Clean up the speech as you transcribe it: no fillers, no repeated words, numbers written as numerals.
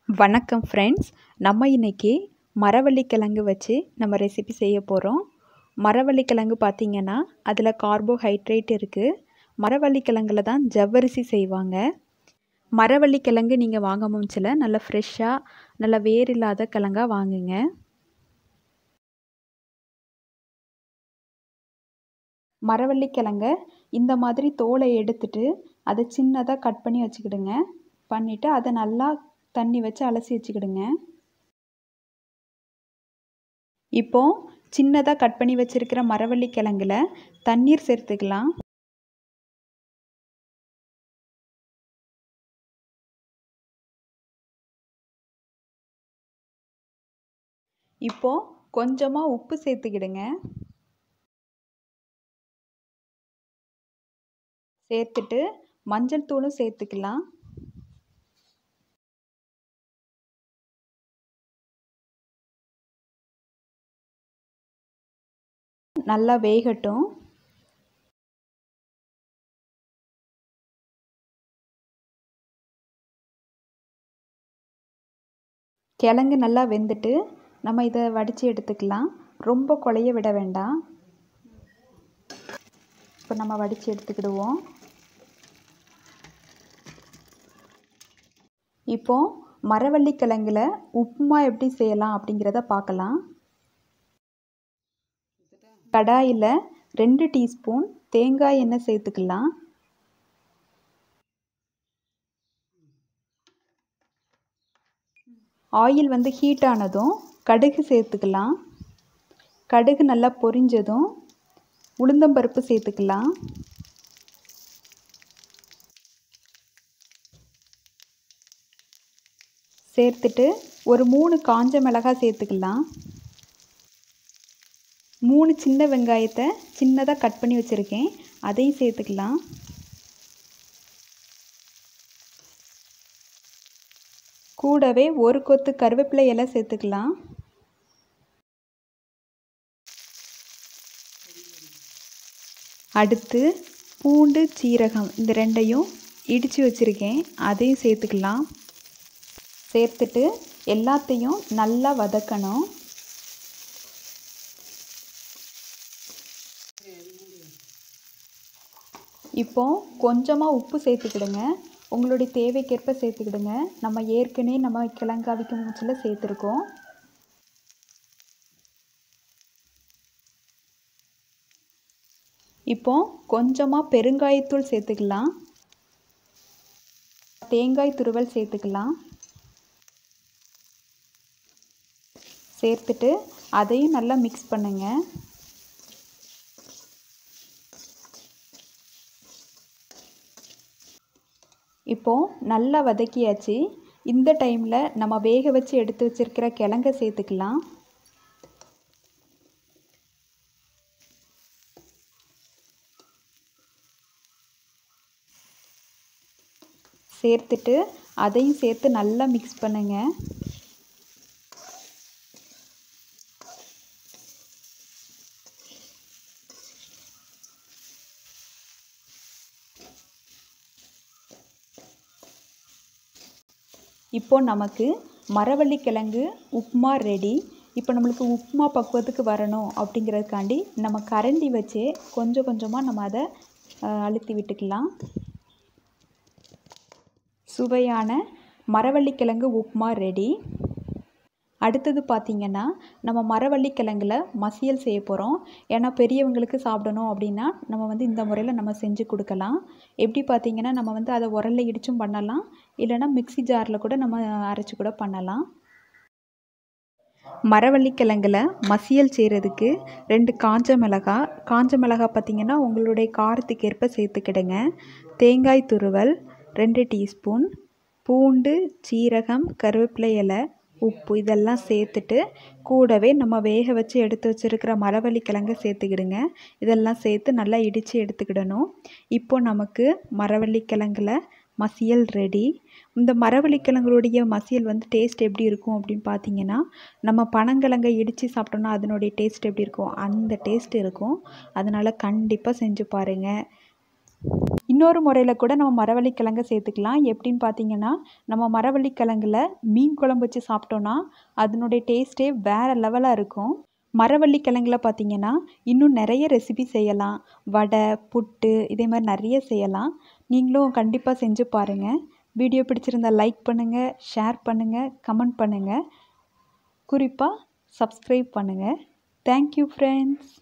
வணக்கம் ஃப்ரெண்ட்ஸ். நம்ம இன்னைக்கு மரவள்ளி கிழங்கு வச்சு நம்ம ரெசிபி செய்ய போகிறோம். மரவள்ளி கிழங்கு பார்த்திங்கன்னா அதில் கார்போஹைட்ரேட் இருக்குது. மரவள்ளி கிழங்குல தான் ஜவ்வரிசி செய்வாங்க. மரவள்ளி கிழங்கு நீங்கள் வாங்க முடிச்சல நல்லா ஃப்ரெஷ்ஷாக நல்லா வேர் இல்லாத கிழங்கா வாங்குங்க. மரவள்ளி கிழங்க இந்த மாதிரி தோலை எடுத்துட்டு அதை சின்னதாக கட் பண்ணி வச்சுக்கிடுங்க. பண்ணிவிட்டு அதை நல்லா தண்ணி வச்சு அலசி வச்சுக்கிடுங்க. இப்போ சின்னதாக கட் பண்ணி வச்சுருக்கிற மரவள்ளி கிழங்குல தண்ணீர் சேர்த்துக்கலாம். இப்போ கொஞ்சமாக உப்பு சேர்த்துக்கிடுங்க. சேர்த்துட்டு மஞ்சள் தூளும் சேர்த்துக்கலாம். நல்லா வேகட்டும். கிழங்கு நல்லா வெந்துட்டு நம்ம இதை வடித்து எடுத்துக்கலாம். ரொம்ப குழைய விட வேண்டாம். இப்போ நம்ம வடித்து எடுத்துக்கிடுவோம். இப்போ மரவள்ளி கிழங்குல உப்புமா எப்படி செய்யலாம் அப்படிங்கிறத பார்க்கலாம். கடாயில் 2 டீஸ்பூன் தேங்காய் எண்ணெய் சேர்த்துக்கலாம். ஆயில் வந்து ஹீட் ஆனதும் கடுகு சேர்த்துக்கலாம். கடுகு நல்லா பொரிஞ்சதும் உளுந்தம்பருப்பு சேர்த்துக்கலாம். சேர்த்துட்டு ஒரு 3 காஞ்ச மிளகாய் சேர்த்துக்கலாம். 3 சின்ன வெங்காயத்தை சின்னதாக கட் பண்ணி வச்சுருக்கேன், அதையும் சேர்த்துக்கலாம். கூடவே ஒரு கொத்து கருவேப்பிலை இலை சேர்த்துக்கலாம். அடுத்து பூண்டு சீரகம் இந்த ரெண்டையும் இடித்து வச்சுருக்கேன், அதையும் சேர்த்துக்கலாம். சேர்த்துட்டு எல்லாத்தையும் நல்லா வதக்கணும். இப்போ கொஞ்சமாக உப்பு சேர்த்துக்கிடுங்க. உங்களுடைய தேவைக்கேற்ப சேர்த்துக்கிடுங்க. நம்ம ஏற்கனவே நம்ம கிழங்கு அவிக்கும் மூச்சில் சேர்த்துருக்கோம். இப்போ கொஞ்சமாக பெருங்காயத்தூள் சேர்த்துக்கலாம். தேங்காய் துருவல் சேர்த்துக்கலாம். சேர்த்துட்டு அதையும் நல்லா மிக்ஸ் பண்ணுங்க. இப்போ நல்லா வதக்கியாச்சு. இந்த டைமில் நம்ம வேக வச்சு எடுத்து வச்சிருக்கிற கிழங்கை சேர்த்துக்கலாம். சேர்த்துட்டு அதையும் சேர்த்து நல்லா மிக்ஸ் பண்ணுங்க. இப்போ நமக்கு மரவள்ளி கிழங்கு உப்புமா ரெடி. இப்போ நம்மளுக்கு உப்புமா பக்குவத்துக்கு வரணும் அப்படிங்கிறதுக்காண்டி நம்ம கரண்டி வச்சே கொஞ்சம் கொஞ்சமாக நம்ம அதை அழுத்தி விட்டுக்கலாம். சுவையான மரவள்ளி கிழங்கு உப்புமா ரெடி. அடுத்தது பார்த்திங்கன்னா நம்ம மரவள்ளி கிழங்குல மசியல் செய்ய போகிறோம். ஏன்னா பெரியவங்களுக்கு சாப்பிடணும் அப்படின்னா நம்ம வந்து இந்த முறையில் நம்ம செஞ்சு கொடுக்கலாம். எப்படி பார்த்திங்கன்னா நம்ம வந்து அதை உரல்ல இடிச்சும் பண்ணலாம், இல்லைனா மிக்ஸி ஜாரில் கூட நம்ம அரைச்சி கூட பண்ணலாம். மரவள்ளி கிழங்குல மசியல் செய்கிறதுக்கு 2 காஞ்ச மிளகாய் பார்த்திங்கன்னா உங்களுடைய காரத்துக்கு ஏற்ப சேர்த்துக்கிடுங்க. தேங்காய் துருவல் 2 டீஸ்பூன், பூண்டு சீரகம் கருவேப்பிலை இலை உப்பு இதெல்லாம் சேர்த்துட்டு கூடவே நம்ம வேக வச்சு எடுத்து வச்சுருக்கிற மரவள்ளி கிழங்கை சேர்த்துக்கிடுங்க. இதெல்லாம் சேர்த்து நல்லா இடித்து எடுத்துக்கிடணும். இப்போ நமக்கு மரவள்ளி கிழங்குல மசியல் ரெடி. இந்த மரவள்ளி கிழங்குடைய மசியல் வந்து டேஸ்ட் எப்படி இருக்கும் அப்படின்னு பார்த்தீங்கன்னா, நம்ம பனங்கிழங்கை இடித்து சாப்பிட்டோம்னா அதனுடைய டேஸ்ட் எப்படி இருக்கும் அந்த டேஸ்ட் இருக்கும். அதனால் கண்டிப்பாக செஞ்சு பாருங்கள். இன்னொரு முறையில் கூட நம்ம மரவள்ளி கிழங்க சேர்த்துக்கலாம். எப்படின்னு பார்த்தீங்கன்னா, நம்ம மரவள்ளி கிழங்குல மீன் குழம்பு வச்சு சாப்பிட்டோன்னா அதனுடைய டேஸ்ட்டே வேறு லெவலாக இருக்கும். மரவள்ளி கிழங்குல பார்த்தீங்கன்னா இன்னும் நிறைய ரெசிபி செய்யலாம். வடை, புட்டு இதே மாதிரி நிறைய செய்யலாம். நீங்களும் கண்டிப்பாக செஞ்சு பாருங்கள். வீடியோ பிடிச்சிருந்தா லைக் பண்ணுங்கள், ஷேர் பண்ணுங்கள், கமெண்ட் பண்ணுங்கள். குறிப்பாக சப்ஸ்கிரைப் பண்ணுங்கள். Thank you friends.